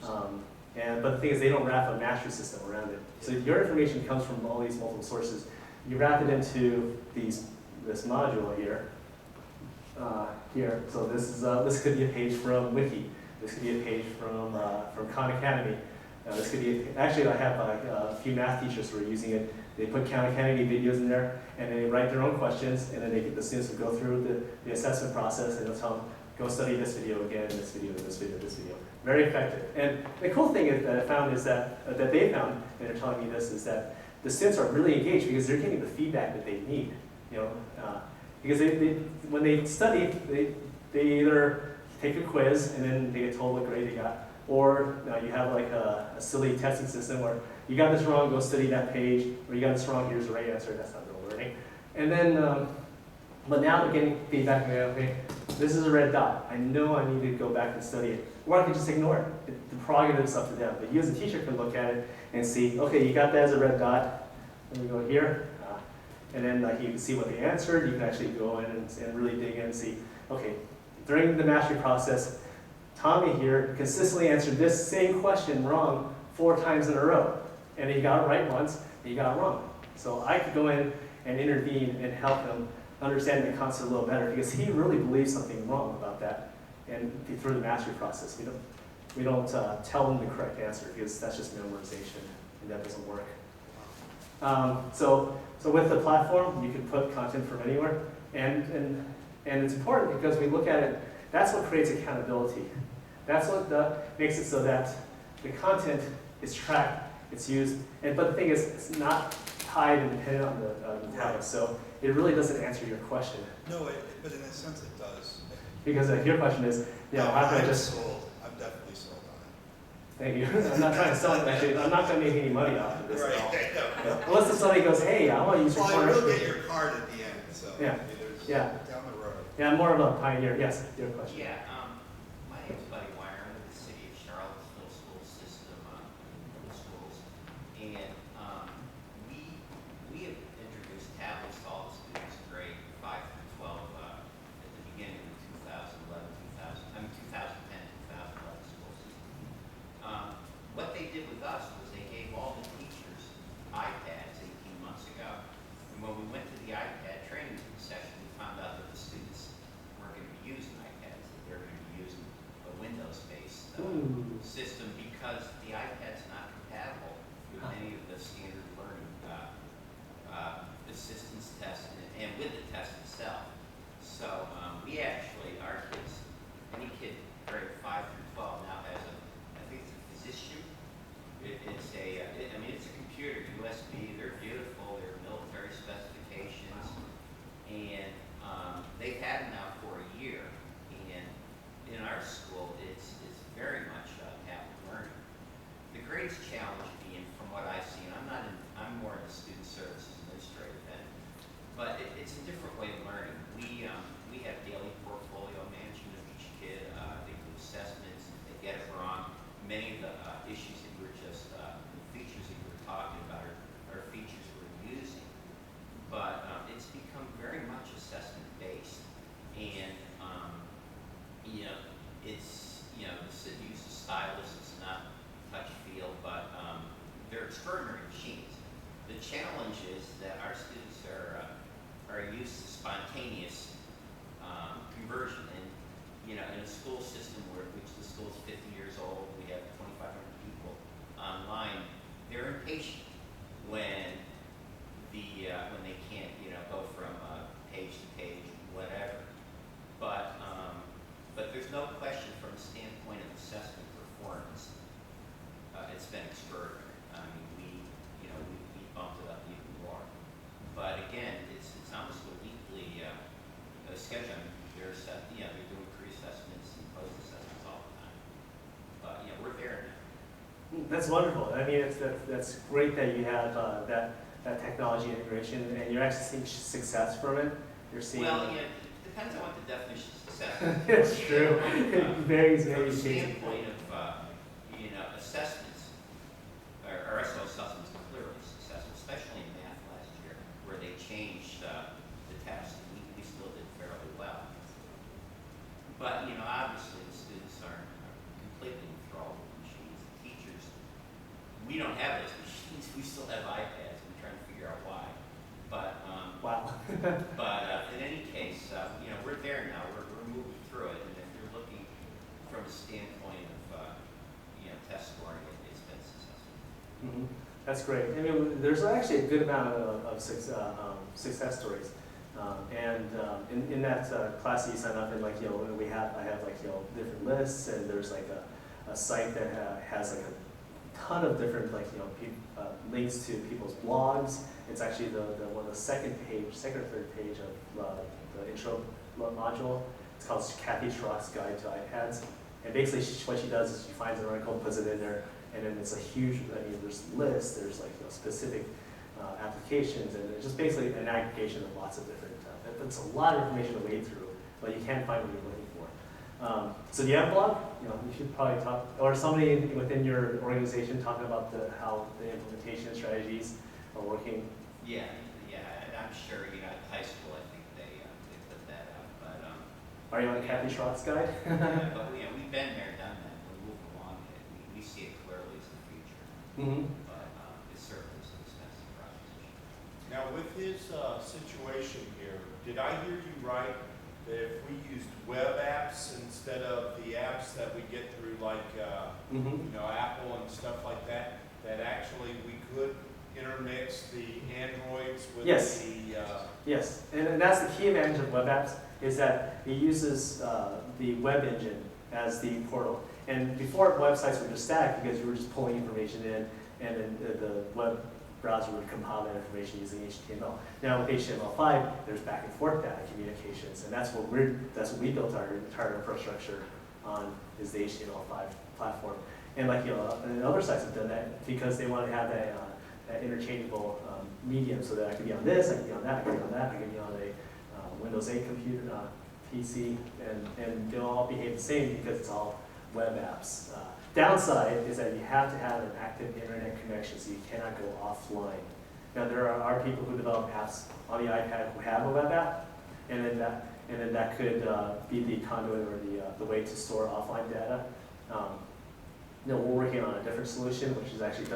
But the thing is, they don't wrap a master system around it. So your information comes from all these multiple sources. You wrap it into this module here. So this could be a page from Wiki. This could be a page from Khan Academy. This could be, actually I have a few math teachers who are using it. They put Khan Academy videos in there, and they write their own questions, and then they get the students to go through the assessment process, and they'll tell them, go study this video again, this video, this video, this video. Very effective. And the cool thing is that I found is that they found, and they're telling me this, is that the students are really engaged because they're getting the feedback that they need. Because when they study, they either take a quiz and then they get told what grade they got, or you have like a silly testing system where you got this wrong, go study that page, or you got this wrong, here's the right answer. That's not real learning. And then, but now they're getting feedback. Okay, this is a red dot. I know I need to go back and study it. Or I can just ignore it. The prerogative is up to them. But you as a teacher can look at it and see, okay, you got that as a red dot. Let me go here. And then you can see what they answered. You can actually go in and really dig in and see, okay, during the mastery process, Tommy here consistently answered this same question wrong 4 times in a row. And he got it right once, and he got it wrong. So I could go in and intervene and help him understand the concept a little better because he really believes something wrong about that. And through the mastery process, we don't tell him the correct answer because that's just memorization, and that doesn't work. So with the platform, you can put content from anywhere, and it's important because we look at it. That's what creates accountability. That's what makes it so that the content is tracked, it's used, but the thing is, it's not tied and dependent on the topic. So it really doesn't answer your question. No, but in a sense it does. Because your question is, how can I just? I'm definitely sold on it. Thank you. I'm not trying to sell it. Actually, I'm not going to make any money off of this at all. Right. No. Unless if somebody goes, hey, I want to use your Well, I corner. will get your card at the end. So Yeah. there's Yeah. down the road. Yeah, I'm more of a pioneer. Yes, your question. Yeah, my name's Buddy Wire. I'm with the City of Charlottesville School System, middle schools. And we have introduced tablets to all the students in grade 5 through 12 at the beginning of the 2010, 2011 school system. What they did with us was they gave all the teachers iPads 18 months ago. And when we went to the iPad training session, we found out that the students weren't going to be using iPads, that they were going to be challenge is that our students are used to spontaneous conversion. And, you know, in a school system which the school's 50 years old, we have 2,500 people online, they're impatient when they can't, you know, go from page to page, whatever. But there's no question from the standpoint of assessment performance, it's been extraordinary. I mean, we bumped it up even more. But again, it's almost a weekly schedule. I mean, they're doing pre-assessments and post-assessments all the time. But we're there now. That's wonderful. I mean, that's great that you have that technology integration, and you're actually seeing success from it. You're seeing. Well, it depends on what the definition of success is. It's true. It varies From very the amazing. standpoint of assessments, our SO assessments were clearly successful, especially in math last year, where they changed the test. We still did fairly well. But obviously the students aren't completely enthralled with machines. The teachers, we don't have those machines. We still have iPads. We're trying to figure out why. But Wow. in any case, we're there now. We're moving through it, and if you're looking from a standpoint of test scoring, it's been successful. Mhm. That's great. I mean, there's actually a good amount of success stories, and in that class that you sign up in, like I have like different lists, and there's like a site that has like a ton of different links to people's blogs. It's actually the second or third page of the intro module. It's called Kathy Schrock's Guide to iPads. And basically what she does is she finds an article, puts it in there, and then it's a huge, there's lists, there's like specific applications, and it's just basically an aggregation of lots of different, it's a lot of information to wade through, but you can't find what you're looking for. So do you have a blog? You should probably talk, or somebody within your organization talking about how the implementation strategies are working. Yeah, and I'm sure at high school I think they put that out, but Are you on the Kathy Schrock's guide? yeah, but we've been there, done that. We're moving along. We see it clearly as the future, Mm-hmm. but it certainly is an expensive proposition. Now, with his situation here, did I hear you right that if we used web apps instead of the apps that we get through like Apple and stuff like that, that actually we could intermix the Androids with Yes. the Yes, and that's the key advantage of web apps, is that it uses the web engine as the portal. And before, websites were just static because you were just pulling information in, and then the web browser would compile that information using HTML. Now with HTML5, there's back and forth data communications, and that's what we built our entire infrastructure on, is the HTML5 platform. And and other sites have done that because they want to have that interchangeable medium, so that I could be on this, I could be on that, I could be on that, I could be on a Windows 8 computer, PC, and they'll all behave the same because it's all web apps. Downside is that you have to have an active internet connection, so you cannot go offline. Now there are people who develop apps on the iPad who have a web app, and then that could be the conduit or the way to store offline data. We're working on a different solution, which is actually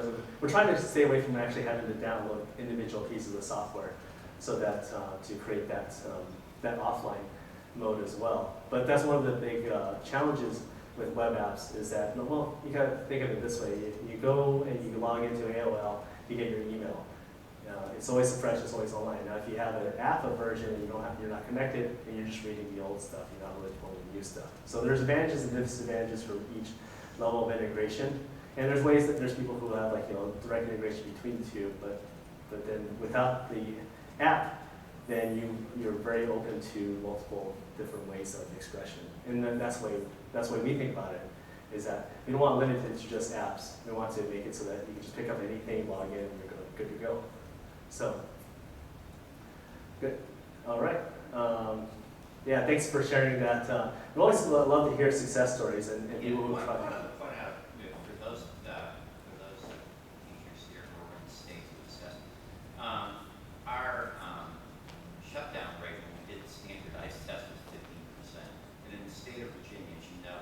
we're trying to stay away from actually having to download individual pieces of software, so that to create that offline mode as well. But that's one of the big challenges with web apps, is that, well, you gotta think of it this way: you go and you log into AOL, you get your email. It's always fresh, it's always online. Now, if you have an app version and you're not connected, and you're just reading the old stuff, you're not really pulling the new stuff. So there's advantages and disadvantages for each level of integration, and there's ways that there's people who have direct integration between the two, but then without the app, then you're very open to multiple different ways of expression, and then that's the way we think about it, is that we don't want to limit it to just apps. We want to make it so that you can just pick up anything, log in, and you're good to go. So good. All right. Yeah, thanks for sharing that. We always love to hear success stories, and people who try. One other point out, for those teachers here who are in the states with assessment, our shutdown rate when we did the standardized test was 15%. And in the state of Virginia, as you know,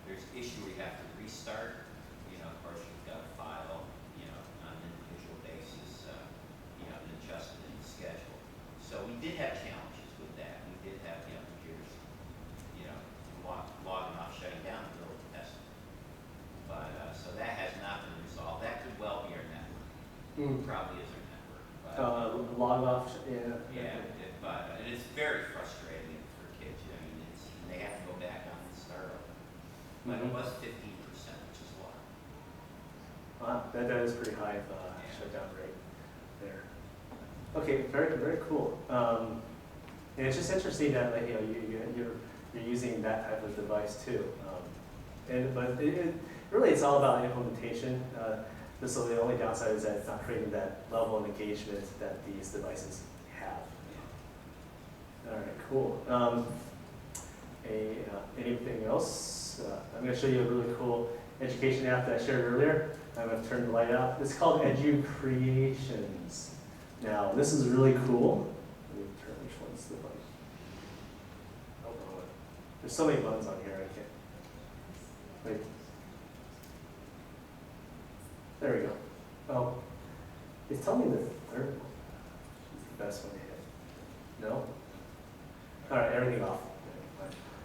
there's an issue where you have to restart. Of course, you've got to file, on an individual basis, log off, yeah. Yeah, but it's very frustrating for kids. I mean, they have to go back on and start over. But it was 15%, which is a lot. Wow, that is pretty high shutdown rate there. Okay, very, very cool. And it's just interesting that, like, you're using that type of device too. But really it's all about implementation. So the only downside is that it's not creating that level of engagement that these devices have. All right, cool. Anything else? I'm going to show you a really cool education app that I shared earlier. I'm going to turn the light out. It's called Edu Creations. Now, this is really cool. Let me turn which one's the button. Oh, no, there's so many buttons on here, I can't. Wait. There we go. Oh, it's telling me the third one. It's the best one to hit. No? All right, everything off.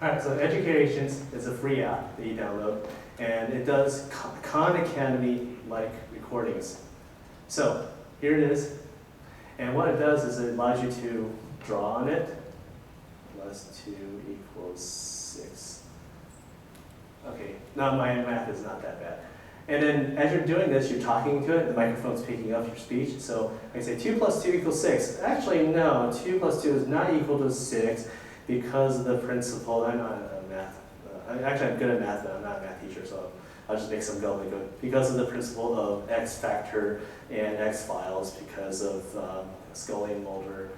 All right, so Edu Creations is a free app that you download, and it does Khan Academy-like recordings. So here it is. And what it does is it allows you to draw on it. Plus 2 equals 6. Okay, now my math is not that bad. And then as you're doing this, you're talking to it, the microphone's picking up your speech. So I say 2 plus 2 equals 6. Actually, no, 2 plus 2 is not equal to 6 because of the principle. I'm not a math, actually I'm good at math, but I'm not a math teacher, so I'll just make some gobbledygook. Because of the principle of X factor and X files, because of Scully and Mulder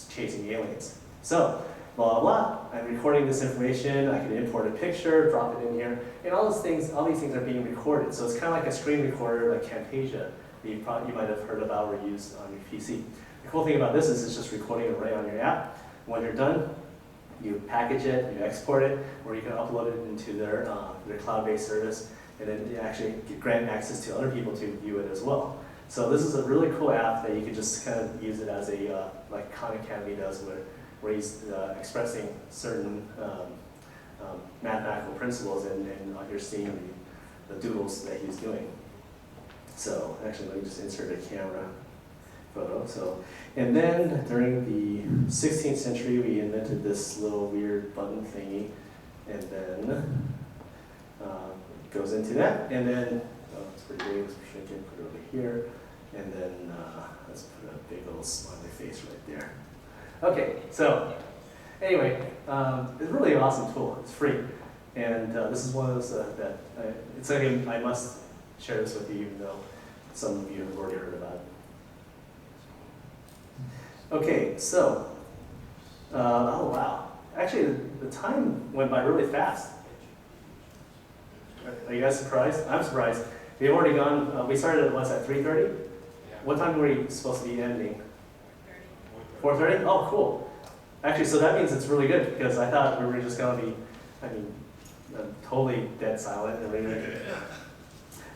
chasing aliens. So, blah, blah, blah. I'm recording this information. I can import a picture, drop it in here, and all these things are being recorded. So it's kind of like a screen recorder, like Camtasia, that you might have heard about or used on your PC. The cool thing about this is it's just recording it right on your app. When you're done, you package it, you export it, or you can upload it into their cloud-based service, and then you actually grant access to other people to view it as well. So this is a really cool app that you can just kind of use it as a, like Khan Academy does, where he's expressing certain mathematical principles, and you're seeing the doodles that he's doing. So actually, let me just insert a camera photo. So, and then during the 16th century, we invented this little weird button thingy, and then it goes into that, and then it's pretty big. Let's shrink it, put it over here, and then let's put a big old smiley face right there. Okay, so anyway, it's a really awesome tool. It's free, and this is one of those it's something I must share this with you, even though some of you have already heard about it. Okay, so oh wow, actually the time went by really fast. Are you guys surprised? I'm surprised. We've already gone. We started at what's that? 3:30. Yeah. What time were we supposed to be ending? 4:30? Oh, cool. Actually, so that means it's really good, because I thought we were just going to be, totally dead silent.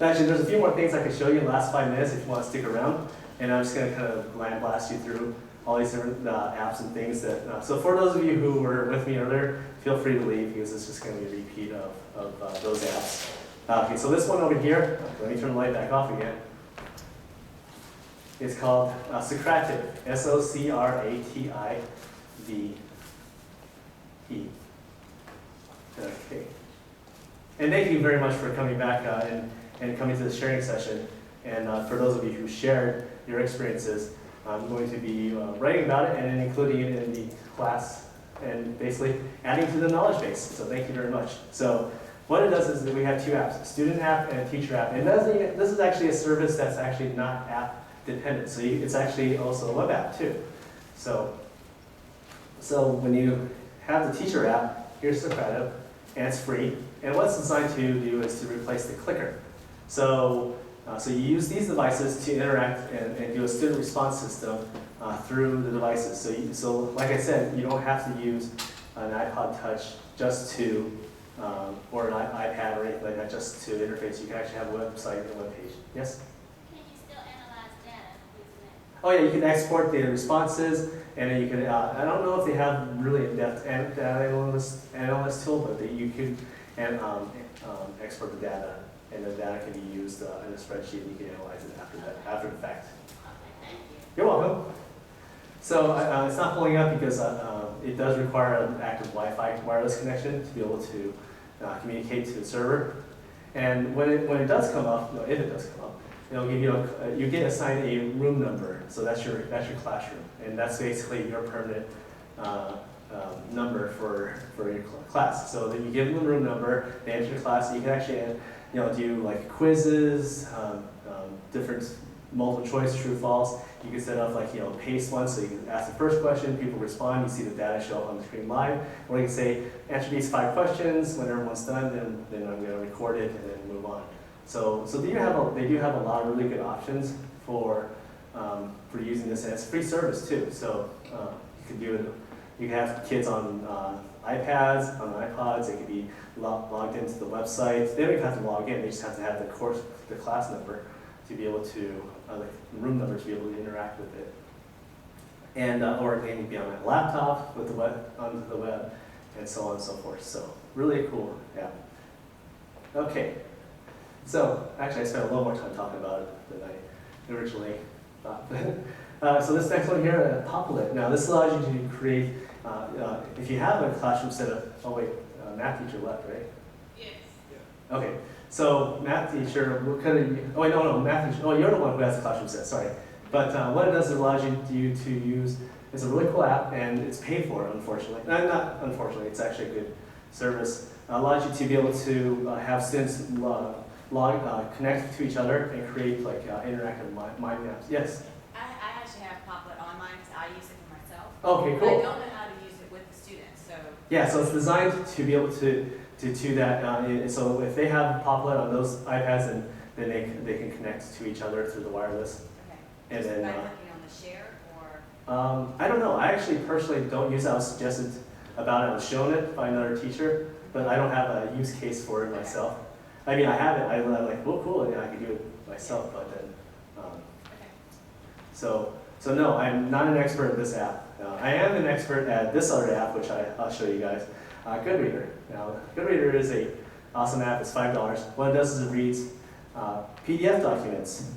Actually, there's a few more things I could show you in the last 5 minutes if you want to stick around. And I'm just going to kind of land blast you through all these different apps and things that, so for those of you who were with me earlier, feel free to leave, because it's just going to be a repeat of those apps. Okay, so this one over here, let me turn the light back off again. It's called Socratic, Socrative. Okay. And thank you very much for coming back and coming to the sharing session. And for those of you who shared your experiences, I'm going to be writing about it and then including it in the class and basically adding to the knowledge base. So thank you very much. So what it does is that we have two apps, a student app and a teacher app. And this is actually a service that's actually not app dependent. So it's actually also a web app too. So when you have the teacher app, here's Socratic, and it's free. And what it's designed to do is to replace the clicker. So you use these devices to interact and do a student response system through the devices. So like I said, you don't have to use an iPod Touch just to, or an iPad or anything like that, just to interface. You can actually have a website and a web page. Yes? Can you still analyze data using it? Oh yeah, you can export the responses, and then you can, I don't know if they have really in-depth analyst tool, but that you can export the data, and the data can be used in a spreadsheet, and you can analyze it after the fact. Okay, thank you. You're welcome. So it's not pulling up because it does require an active Wi-Fi wireless connection to be able to communicate to the server. And when it does come up, no, if it does come up, it'll give you you get assigned a room number. So that's your classroom, and that's basically your permanent number for your class. So that you give them the room number, they enter your class. You can actually do like quizzes, different multiple choice, true, false. You can set up like pace one, so you can ask the first question, people respond, you see the data show up on the screen live. Or you can say answer these 5 questions. When everyone's done, then I'm going to record it and then move on. So they do have a lot of really good options for using this, and it's a free service too. So you can do it. You can have kids on iPads, on iPods. They can be logged into the website. They don't even have to log in. They just have to have the class number to be able to the room number to be able to interact with it. And or they can be on a laptop with the web onto the web, and so on and so forth. So really cool. Yeah. Okay. So actually, I spent a little more time talking about it than I originally thought. So this next one here, Poplet. Now this allows you to create, if you have a classroom set up, oh wait, math teacher left, right? Yes. Okay, so math teacher, what kind of, oh wait, no, math teacher, oh, you're the one who has the classroom set, sorry. But what it does is it allows you to use, it's a really cool app, and it's paid for, unfortunately. Not unfortunately, it's actually a good service. It allows you to be able to have students connect to each other and create like interactive mind maps. Yes? I actually have Poplet on mine because I use it for myself. Okay, But I cool. don't know how to use it with the students, so. Yeah, so it's designed to be able to do that. So if they have Poplet on those iPads, then they can connect to each other through the wireless. Okay. And Just then, by clicking on the share or? I don't know. I actually personally don't use it. I was suggested about it. I was shown it by another teacher, but I don't have a use case for it myself. I mean, I have it. I'm like, well, cool. Yeah, I can do it myself. But then, Okay. so no, I'm not an expert at this app. I am an expert at this other app, which I'll show you guys. Goodreader. Now, Goodreader is a awesome app. It's $5. What it does is it reads PDF documents.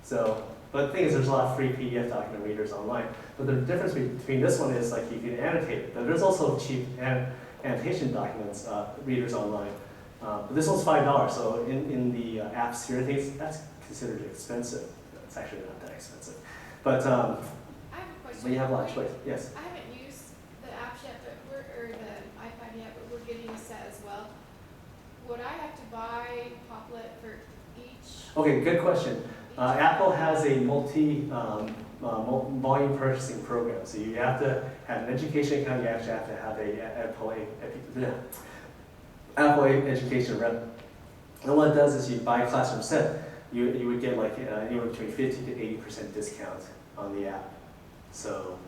So, but the thing is, there's a lot of free PDF document readers online. But the difference between this one is like you can annotate it. But there's also cheap annotation documents readers online. But this one's $5. So in the app sphere of things, that's considered expensive. It's actually not that expensive. But I have a question. when you have a lot of choice, yes. I haven't used the app yet, or the iPad yet, but we're getting a set as well. Would I have to buy Poplet for each? Okay, good question. Apple has a volume purchasing program. So you have to have an education account. You actually have to have Apple education rep. And what it does is you buy a classroom set. You would get like anywhere between 50 to 80% discount on the app. So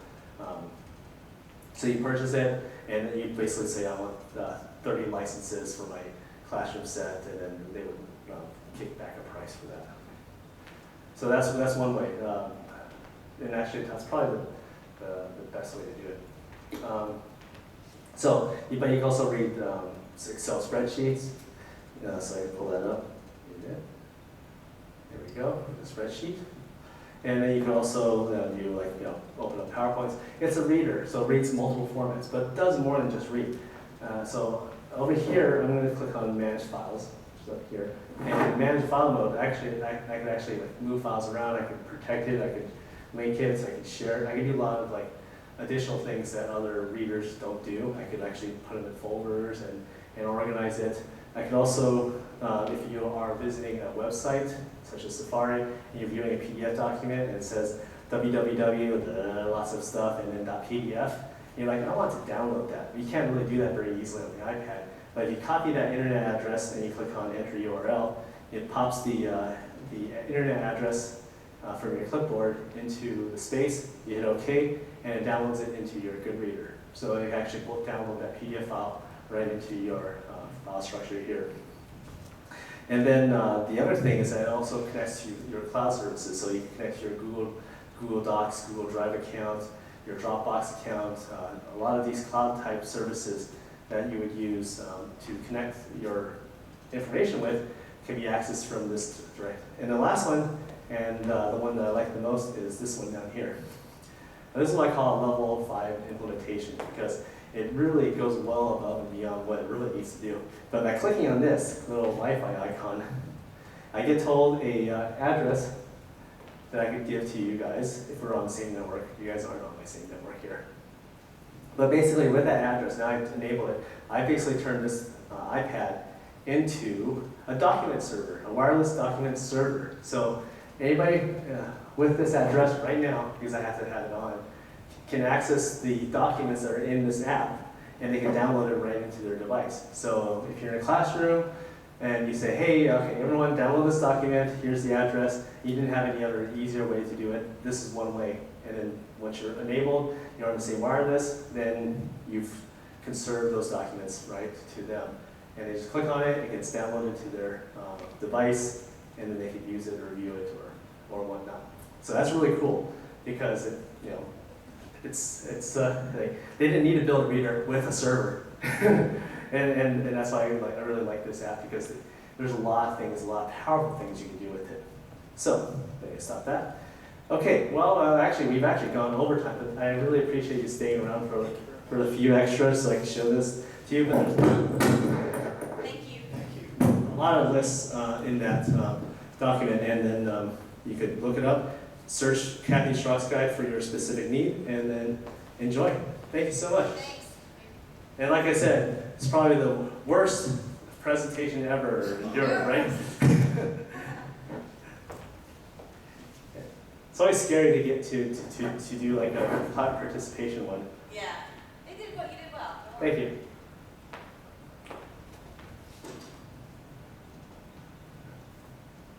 so you purchase it, and then you basically say, I want 30 licenses for my classroom set, and then they would kick back a price for that. So that's one way. And actually, that's probably the best way to do it. But you can also read Excel spreadsheets. So I can pull that up. There we go, the spreadsheet. And then you can also do open up PowerPoints. It's a reader, so it reads multiple formats, but it does more than just read. So over here, I'm going to click on Manage Files, which is up here. And in Manage File mode, actually, I can actually move files around. I can protect it. I can link it. I can share it. I can do a lot of additional things that other readers don't do. I could actually put them in folders and organize it. I could also, if you are visiting a website, such as Safari, and you're viewing a PDF document, and it says www, lots of stuff, and then .pdf, and you're like, I want to download that. You can't really do that very easily on the iPad. But if you copy that internet address and you click on Enter URL, it pops the internet address from your clipboard into the space, you hit OK, and it downloads it into your Goodreader. So you actually download that PDF file right into your file structure here. And then the other thing is that it also connects to your cloud services. So you can connect to your Google Docs, Google Drive account, your Dropbox account, a lot of these cloud type services that you would use to connect your information with can be accessed from this direct. And the last one, and the one that I like the most, is this one down here. And this is what I call a level 5 implementation because it really goes well above and beyond what it really needs to do. But by clicking on this little Wi-Fi icon, I get told a address that I could give to you guys if we're on the same network. You guys aren't on my same network here. But basically with that address, now I've enabled it, I basically turned this iPad into a document server, a wireless document server. So anybody with this address right now, because I have to have it on, can access the documents that are in this app and they can download it right into their device. So if you're in a classroom and you say, hey, okay, everyone download this document, here's the address, you didn't have any other easier way to do it, this is one way. And then once you're enabled, you're on the same wireless, then you've conserved those documents right to them. And they just click on it, it gets downloaded to their device, and then they can use it or review it or whatnot. So that's really cool because it, you know, it's like they didn't need to build a reader with a server, and that's why I really like this app because there's a lot of things, a lot of powerful things you can do with it. So let me stop that. Okay, well actually we've actually gone overtime, but I really appreciate you staying around for the few extras so I can show this to you. But Thank you. a lot of lists in that document, and then you could look it up, search Kathy Schrock's guide for your specific need, and then enjoy. Thank you so much. Thanks. And like I said, it's probably the worst presentation ever endured, right? It's always scary to get to do like a hot participation one. Yeah. You did well. Thank you.